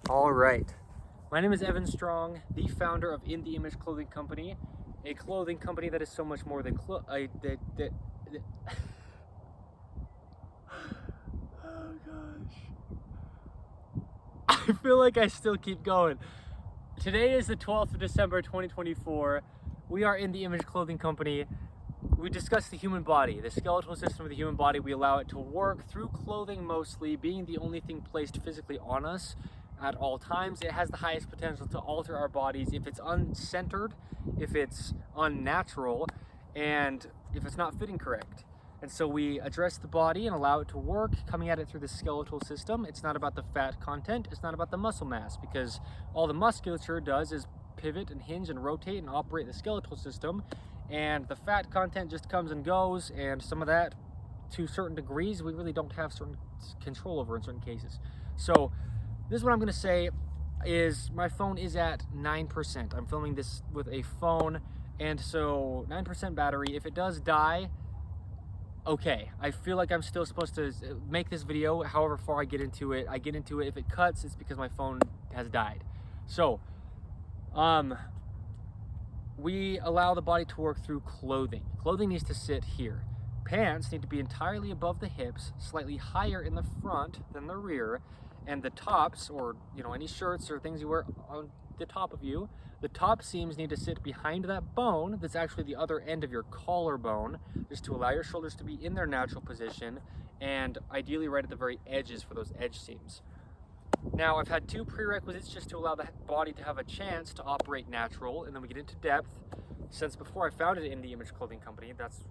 All right. My name is Evan Strong, the founder of In The Image Clothing Company, a clothing company that is so much more than oh gosh. I feel like I still keep going. Today is the 12th of December, 2024. We are In The Image Clothing Company. We discuss the human body, the skeletal system of the human body. We allow it to work through clothing mostly, being the only thing placed physically on us at all times. It has the highest potential to alter our bodies if it's uncentered, if it's unnatural, and if it's not fitting correct. And so we address the body and allow it to work, coming at it through the skeletal system. It's not about the fat content, it's not about the muscle mass, because all the musculature does is pivot and hinge and rotate and operate the skeletal system, and the fat content just comes and goes, and some of that, to certain degrees, we really don't have certain control over in certain cases. So this is what I'm going to say is my phone is at 9%. I'm filming this with a phone, and so 9% battery. If it does die, okay. I feel like I'm still supposed to make this video however far I get into it. If it cuts, it's because my phone has died. So, we allow the body to work through clothing. Clothing needs to sit here. Pants need to be entirely above the hips, slightly higher in the front than the rear, and the tops, or any shirts or things you wear on the top of you, the top seams need to sit behind that bone that's actually the other end of your collarbone, just to allow your shoulders to be in their natural position, and ideally right at the very edges for those edge seams. Now, I've had two prerequisites just to allow the body to have a chance to operate natural, and then we get into depth. Since before I founded In The Image Clothing Company, that's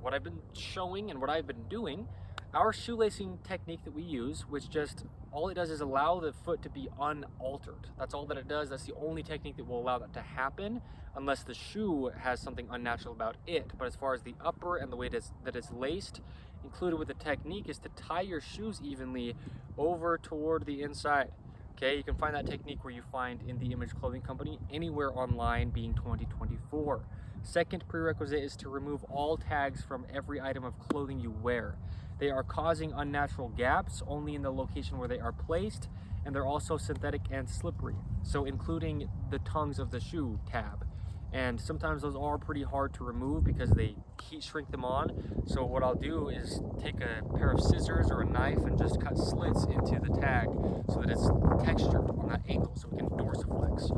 what I've been showing and what I've been doing. Our shoelacing technique that we use, which just all it does is allow the foot to be unaltered. That's all that it does. That's the only technique that will allow that to happen, unless the shoe has something unnatural about it. But as far as the upper and the way that it's laced, included with the technique is to tie your shoes evenly over toward the inside. Okay, you can find that technique where you find In The Image Clothing Company anywhere online, being 2024. Second prerequisite is to remove all tags from every item of clothing you wear. They are causing unnatural gaps only in the location where they are placed, and they're also synthetic and slippery, so including the tongues of the shoe tab. And sometimes those are pretty hard to remove because they heat shrink them on. So what I'll do is take a pair of scissors or a knife and just cut slits into the tag so that it's textured on that ankle so we can dorsiflex.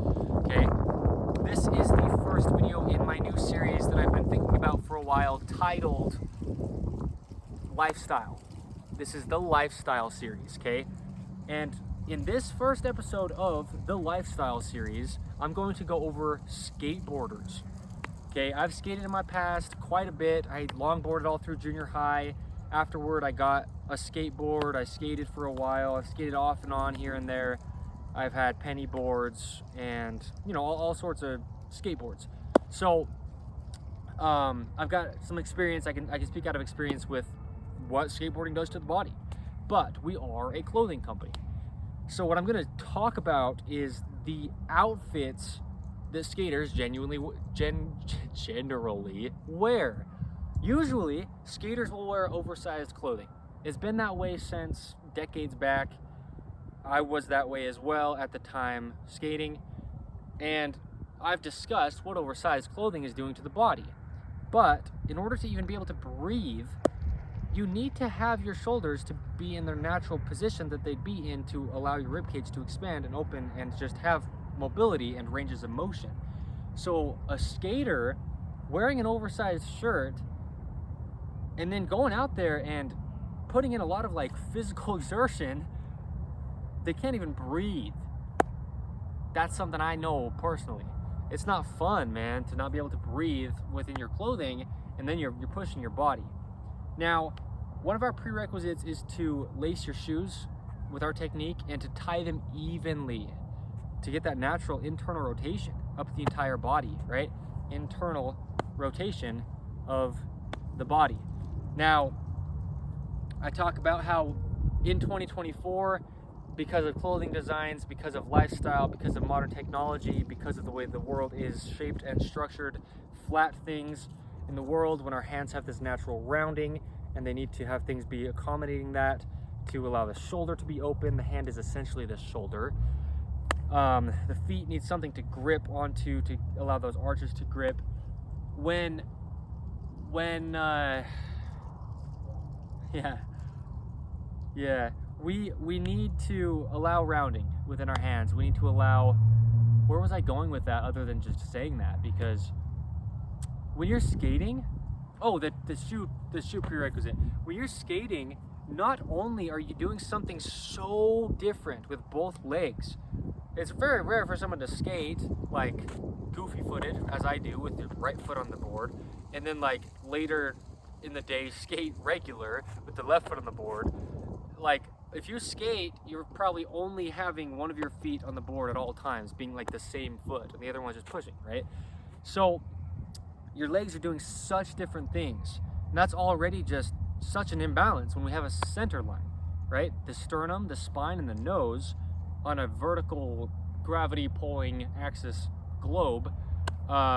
Okay, this is the first video in my new series that I've been thinking about for a while, titled Lifestyle. This is the Lifestyle series, okay? And in this first episode of the Lifestyle series, I'm going to go over skateboarders. Okay, I've skated in my past quite a bit. I longboarded all through junior high. Afterward, I got a skateboard. I skated for a while. I've skated off and on here and there. I've had penny boards and, all sorts of skateboards. So, I've got some experience. I can speak out of experience with what skateboarding does to the body. But we are a clothing company. So what I'm going to talk about is the outfits that skaters generally wear. Usually, skaters will wear oversized clothing. It's been that way since decades back. I was that way as well at the time skating. And I've discussed what oversized clothing is doing to the body. But in order to even be able to breathe, you need to have your shoulders to be in their natural position that they'd be in to allow your ribcage to expand and open and just have mobility and ranges of motion. So a skater wearing an oversized shirt and then going out there and putting in a lot of physical exertion, they can't even breathe. That's something I know personally. It's not fun, man, to not be able to breathe within your clothing, and then you're pushing your body. Now, one of our prerequisites is to lace your shoes with our technique and to tie them evenly to get that natural internal rotation up the entire body, right? Internal rotation of the body. Now, I talk about how in 2024, because of clothing designs, because of lifestyle, because of modern technology, because of the way the world is shaped and structured, flat things in the world, when our hands have this natural rounding and they need to have things be accommodating that to allow the shoulder to be open. The hand is essentially the shoulder. The feet need something to grip onto to allow those arches to grip. When we need to allow rounding within our hands. We need to allow, where was I going with that other than just saying that? Because when you're skating, the shoe prerequisite. When you're skating, not only are you doing something so different with both legs, it's very rare for someone to skate like goofy footed as I do with the right foot on the board, and then like later in the day skate regular with the left foot on the board. Like if you skate, you're probably only having one of your feet on the board at all times, being like the same foot, and the other one's just pushing, right? So your legs are doing such different things, and that's already just such an imbalance when we have a center line, right? The sternum, the spine, and the nose on a vertical gravity pulling axis globe,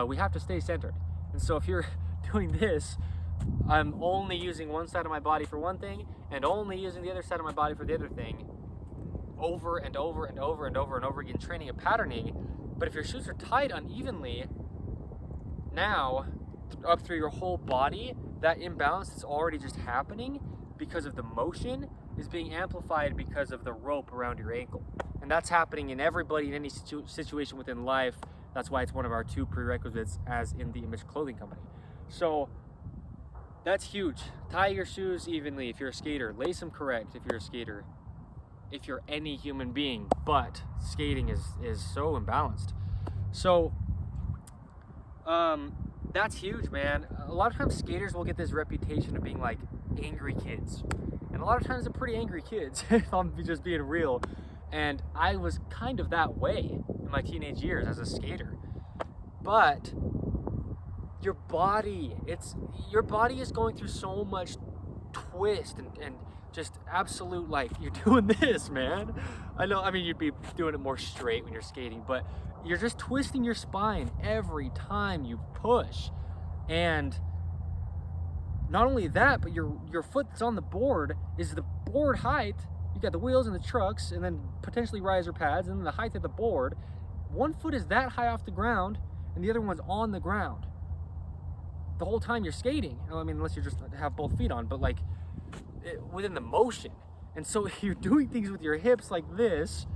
we have to stay centered. And so if you're doing this, I'm only using one side of my body for one thing and only using the other side of my body for the other thing, over and over and over and over and over again, training and patterning. But if your shoes are tied unevenly, now up through your whole body, that imbalance that's already just happening because of the motion is being amplified because of the rope around your ankle. And that's happening in everybody in any situation within life. That's why it's one of our 2 prerequisites as in the Image Clothing Company. So that's huge. Tie your shoes evenly if you're a skater. Lace them correct if you're a skater. If you're any human being, but skating is so imbalanced. So that's huge, man. A lot of times skaters will get this reputation of being like angry kids. And a lot of times they're pretty angry kids, if I'm just being real. And I was kind of that way in my teenage years as a skater. But your body is going through so much twist and just absolute, like, you're doing this, man. I mean, you'd be doing it more straight when you're skating, but you're just twisting your spine every time you push. And not only that, but your foot that's on the board is the board height. You got the wheels and the trucks, and then potentially riser pads, and then the height of the board. One foot is that high off the ground, and the other one's on the ground the whole time you're skating. I mean, unless you just have both feet on, but like within the motion. And so you're doing things with your hips like this,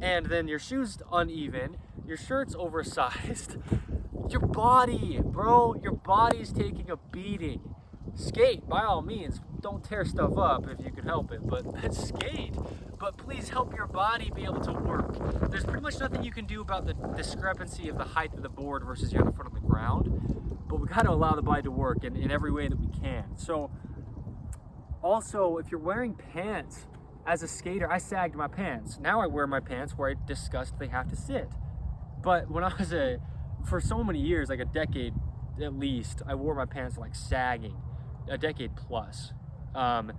and then your shoes uneven, your shirt's oversized. Your body, bro, your body's taking a beating. Skate, by all means. Don't tear stuff up if you can help it, but skate. But please help your body be able to work. There's pretty much nothing you can do about the discrepancy of the height of the board versus your other foot on the ground, but we gotta allow the body to work in every way that we can. So, also, if you're wearing pants as a skater, I sagged my pants. Now I wear my pants where I discussed they have to sit. But when I was for so many years, like a decade at least, I wore my pants like sagging, a decade plus. That's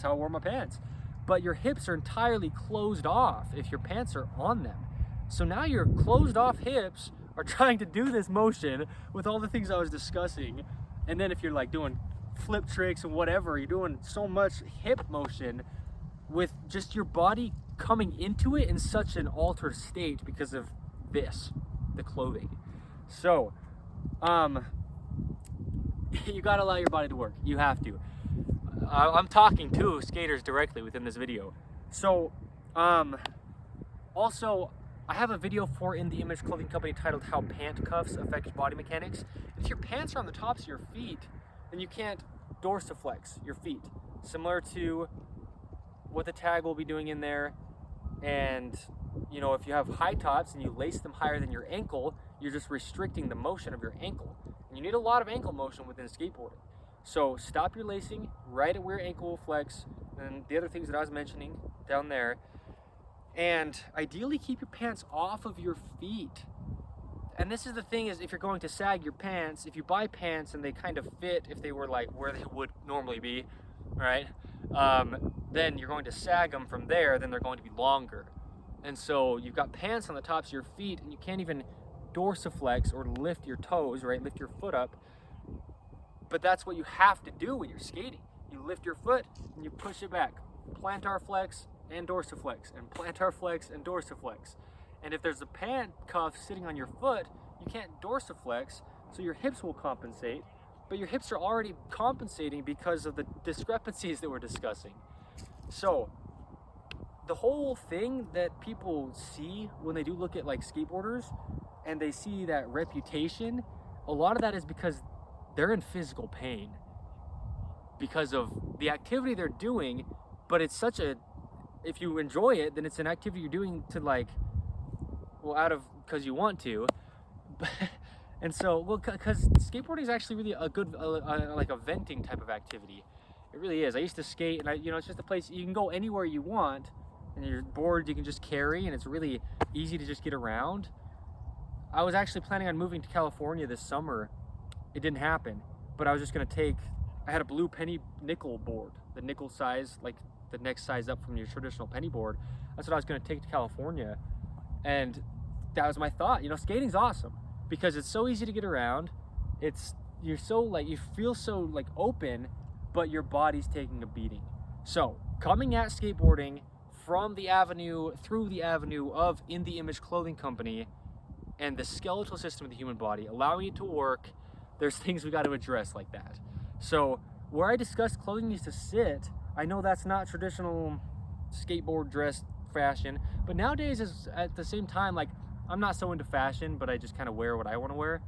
how I wore my pants. But your hips are entirely closed off if your pants are on them. So now your closed off hips are trying to do this motion with all the things I was discussing. And then if you're like doing flip tricks and whatever, you're doing so much hip motion with just your body coming into it in such an altered state because of this, the clothing. So, you gotta allow your body to work. You have to. I'm talking to skaters directly within this video. So, also, I have a video for In the Image Clothing Company titled How Pant Cuffs Affect Body Mechanics. If your pants are on the tops of your feet, then you can't dorsiflex your feet. Similar to what the tag will be doing in there. And, you know, if you have high tops and you lace them higher than your ankle, you're just restricting the motion of your ankle. And you need a lot of ankle motion within skateboarding. So stop your lacing right at where your ankle will flex, and the other things that I was mentioning down there. And ideally keep your pants off of your feet. And this is the thing, is if you're going to sag your pants, if you buy pants and they kind of fit if they were like where they would normally be, right? Then you're going to sag them from there, then they're going to be longer. And so you've got pants on the tops of your feet and you can't even dorsiflex or lift your toes, right? Lift your foot up. But that's what you have to do when you're skating. You lift your foot and you push it back. Plantar flex and dorsiflex, and plantar flex and dorsiflex. And if there's a pant cuff sitting on your foot, you can't dorsiflex, so your hips will compensate, but your hips are already compensating because of the discrepancies that we're discussing. So the whole thing that people see when they do look at like skateboarders and they see that reputation, a lot of that is because they're in physical pain because of the activity they're doing. But it's such a, if you enjoy it, then it's an activity you're doing to like, well, out of, because you want to. And so, well, because skateboarding is actually really a good, like a venting type of activity. It really is. I used to skate, and it's just a place you can go anywhere you want, and your board you can just carry, and it's really easy to just get around. I was actually planning on moving to California this summer. It didn't happen, but I was just gonna I had a blue penny nickel board, the nickel size, like the next size up from your traditional penny board. That's what I was gonna take to California, and that was my thought. Skating's awesome because it's so easy to get around. You feel so like open, but your body's taking a beating. So coming at skateboarding from the avenue, through the avenue of In the Image Clothing Company and the skeletal system of the human body, allowing it to work, there's things we got to address like that. So where I discussed clothing needs to sit, I know that's not traditional skateboard dress fashion, but nowadays is at the same time, like, I'm not so into fashion, but I just kind of wear what I want to wear.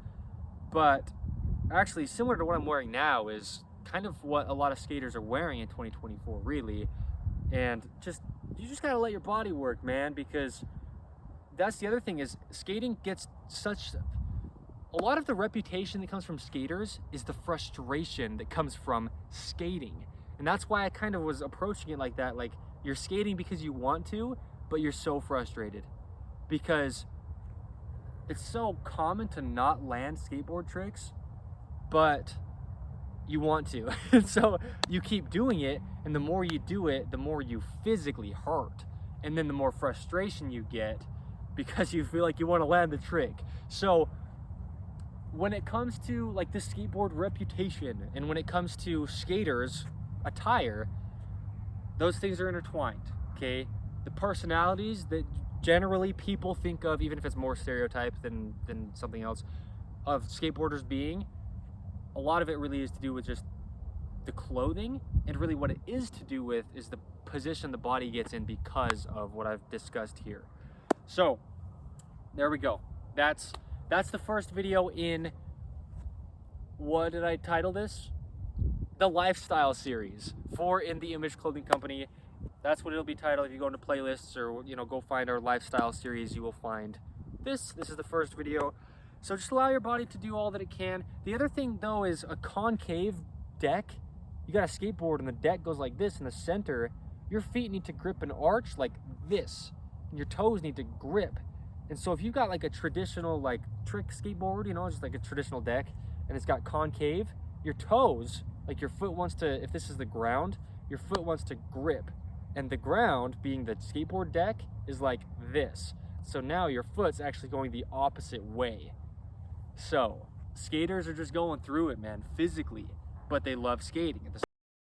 But actually similar to what I'm wearing now is kind of what a lot of skaters are wearing in 2024, really. And you just gotta let your body work, man, because that's the other thing is skating gets a lot of the reputation that comes from skaters is the frustration that comes from skating. And that's why I kind of was approaching it like that. Like, you're skating because you want to, but you're so frustrated because it's so common to not land skateboard tricks, but you want to. And so you keep doing it, and the more you do it, the more you physically hurt. And then the more frustration you get because you feel like you want to land the trick. So when it comes to like the skateboard reputation and when it comes to skaters attire, those things are intertwined, okay? The personalities that generally people think of, even if it's more stereotyped than something else, of skateboarders being, a lot of it really is to do with just the clothing, and really what it is to do with is the position the body gets in because of what I've discussed here. So there we go. That's the first video in, what did I title this? The lifestyle series for In the Image Clothing Company. That's what it'll be titled. If you go into playlists or go find our lifestyle series, you will find this. This is the first video. So just allow your body to do all that it can. The other thing though is a concave deck. You got a skateboard and the deck goes like this in the center. Your feet need to grip an arch like this, and your toes need to grip. And so if you've got like a traditional like trick skateboard, just like a traditional deck, and it's got concave, your toes, like your foot wants to, if this is the ground, your foot wants to grip. And the ground, being the skateboard deck, is like this. So now your foot's actually going the opposite way. So skaters are just going through it, man, physically, but they love skating at the